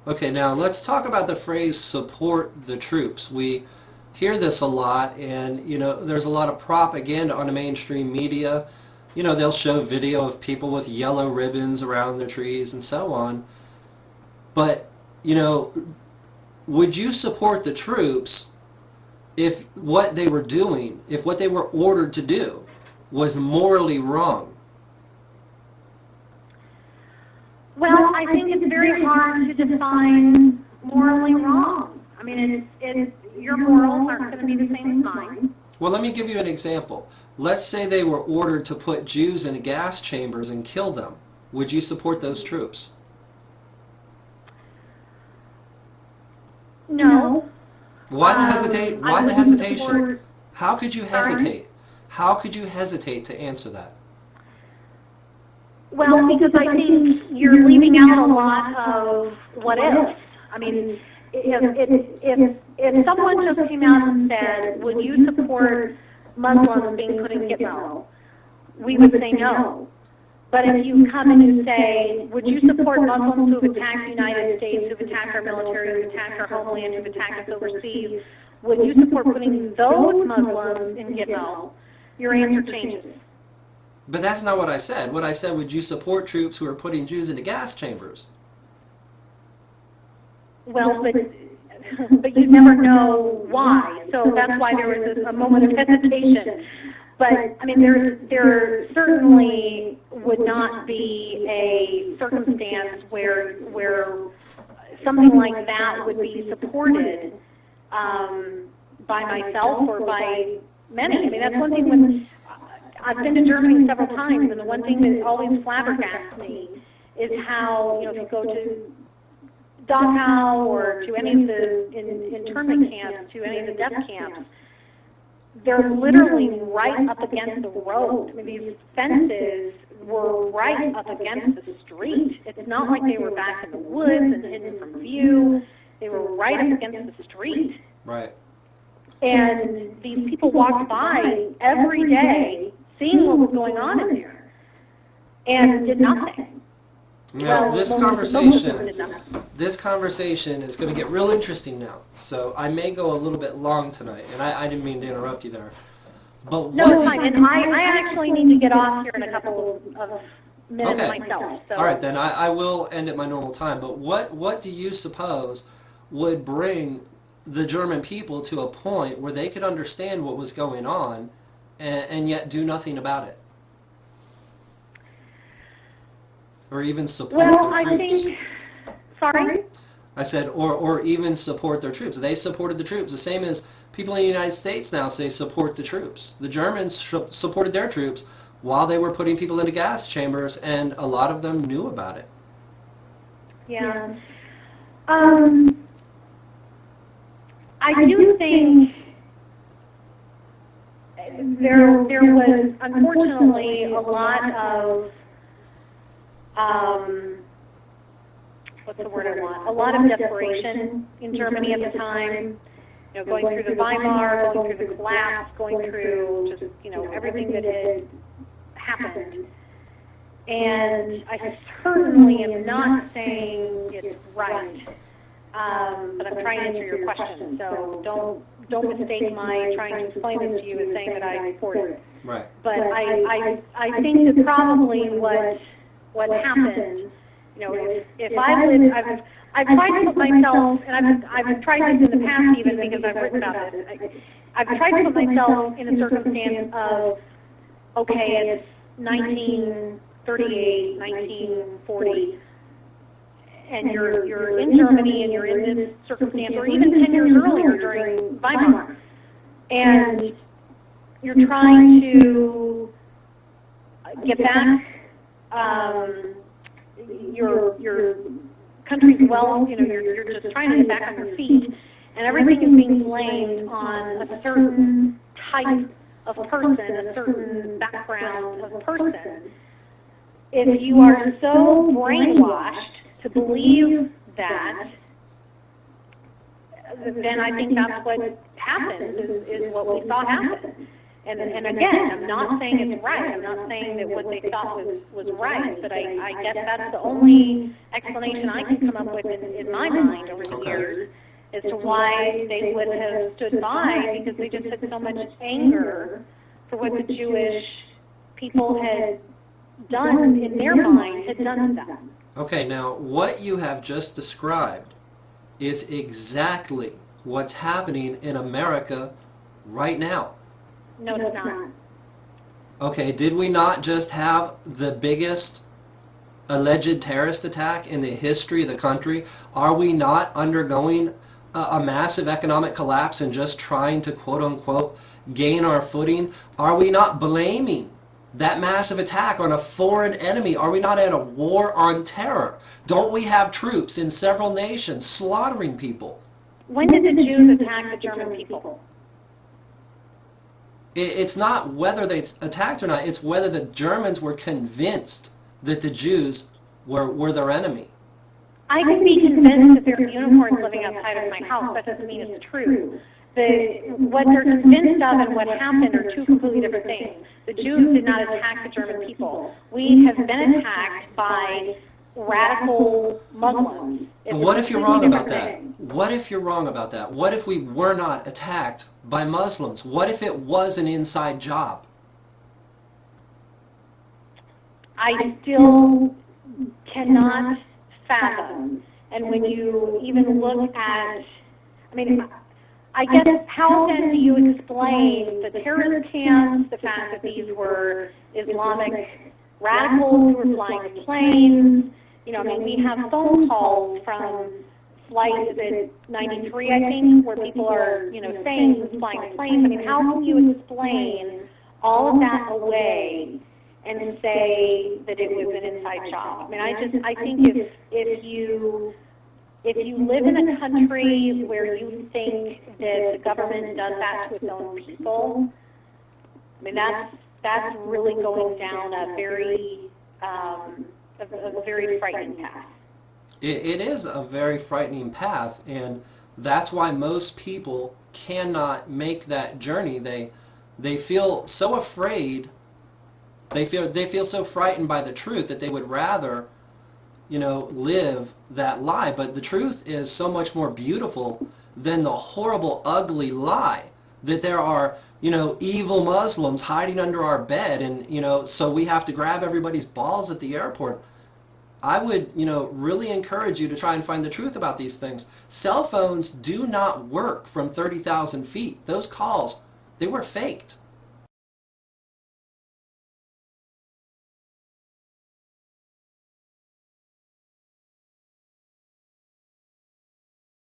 Okay, now let's talk about the phrase support the troops. We hear this a lot, and there's a lot of propaganda on the mainstream media. They'll show video of people with yellow ribbons around the trees and so on. But, you know, would you support the troops if what they were doing, if what they were ordered to do was morally wrong? Well, I think it's very hard to define morally wrong. I mean, your morals aren't going to be the same as mine. Well, let me give you an example. Let's say they were ordered to put Jews in gas chambers and kill them. Would you support those troops? No. Why the hesitate? I Why the wouldn't hesitation? support. How could you Sorry? hesitate? How could you hesitate to answer that? Well, because I think you're leaving out a lot of what ifs. I mean, if someone just came out and said, would you support Muslims being put in Gitmo, we would say no. But if you come and you say, would you support Muslims who have attacked the United States, who have attacked our military, who have attacked our homeland, who have attacked us overseas, would you support putting those Muslims in Gitmo? Your answer changes. But that's not what I said. What I said, would you support troops who are putting Jews into gas chambers? Well, but you never know why. So that's why there was a moment of hesitation. But I mean, there certainly would not be a circumstance where something like that would be supported by myself or by many. I mean, that's one thing when I've been to Germany several times, and the one thing that always flabbergasts me is how, if you go to Dachau or to any of the internment camps, to any of the death camps, they're literally right up against the road. I mean, these fences were right up against the street. It's not like they were back in the woods and hidden from view. They were right up against the street. Right. And these people walked by every day, seeing what was going on in there, and did nothing. Now, Well, this most of them did nothing. conversation is going to get real interesting now. So I may go a little bit long tonight, and I didn't mean to interrupt you there. But No, what it's do fine. And I actually need to get off here in a couple of minutes Okay. myself. So. All right, then I will end at my normal time. But what do you suppose would bring the German people to a point where they could understand what was going on and yet do nothing about it? Or even support Well, their I troops? think. Sorry. I said, or even support their troops. They supported the troops. The same as people in the United States now say support the troops. The Germans supported their troops while they were putting people into gas chambers, and a lot of them knew about it. Yeah. I do think there was unfortunately a lot of what's the word I want? A lot of desperation in Germany at the time. Going through the Weimar, going through the collapse, going through just everything that had happened. And I certainly am not saying it's right, but I'm trying to answer your question. So don't mistake my trying to explain this to you as saying that I support it. Right. But I think that probably what happened, if I lived, I've tried to put myself, and I've tried this in the past even because I've written about this. I've tried to put myself in a circumstance of, okay, it's 1938, 1940, and you're in Germany and you're in this circumstance, or even 10 years earlier during Weimar, and you're trying to get back your country's wealth, you're just trying to get back on your feet, and everything is being blamed on a certain type of person, a certain background of person. If you are so brainwashed to believe that, then I think that's what happened, is what we saw happen. And again, I'm not saying it's right. I'm not saying that what they thought was right, but I guess that's the only explanation I can come up with in my mind over the years as to why they would have stood by, because they just had so much anger for what the Jewish people had done in their mind, had done to them. Okay, now what you have just described is exactly what's happening in America right now. No, it's not. Okay, did we not just have the biggest alleged terrorist attack in the history of the country? Are we not undergoing a massive economic collapse and just trying to, quote unquote, gain our footing? Are we not blaming that massive attack on a foreign enemy? Are we not at a war on terror? Don't we have troops in several nations slaughtering people? When did the Jews attack the German people? It's not whether they attacked or not, it's whether the Germans were convinced that the Jews were their enemy. I can be convinced that there are unicorns living outside of my house. That doesn't mean it's true. What they're convinced of and what happened are two completely different things. The Jews did not attack the German people. We have been attacked by radical Muslims. What if you're wrong about that? What if you're wrong about that? What if we were not attacked by Muslims? What if it was an inside job? I still cannot fathom. And when you even look at, I mean, I guess, how then do you explain the terrorist camps, the fact that these were Islamic radicals who were flying planes? You know, I mean, we have phone calls from flight, is it 93, I think, where people are, you know, saying who's flying planes. I mean, how can you explain all of that away and say that it was an inside job? I mean, I think if you live in a country where you think that the government does that to its own people, I mean, that's really going down a very frightening path. It is a very frightening path, and that's why most people cannot make that journey. They feel so afraid. They feel so frightened by the truth that they would rather, you know, live that lie. But the truth is so much more beautiful than the horrible, ugly lie that there are, you know, evil Muslims hiding under our bed, and, you know, so we have to grab everybody's balls at the airport. I would, you know, really encourage you to try and find the truth about these things. Cell phones do not work from 30,000 feet. Those calls, they were faked.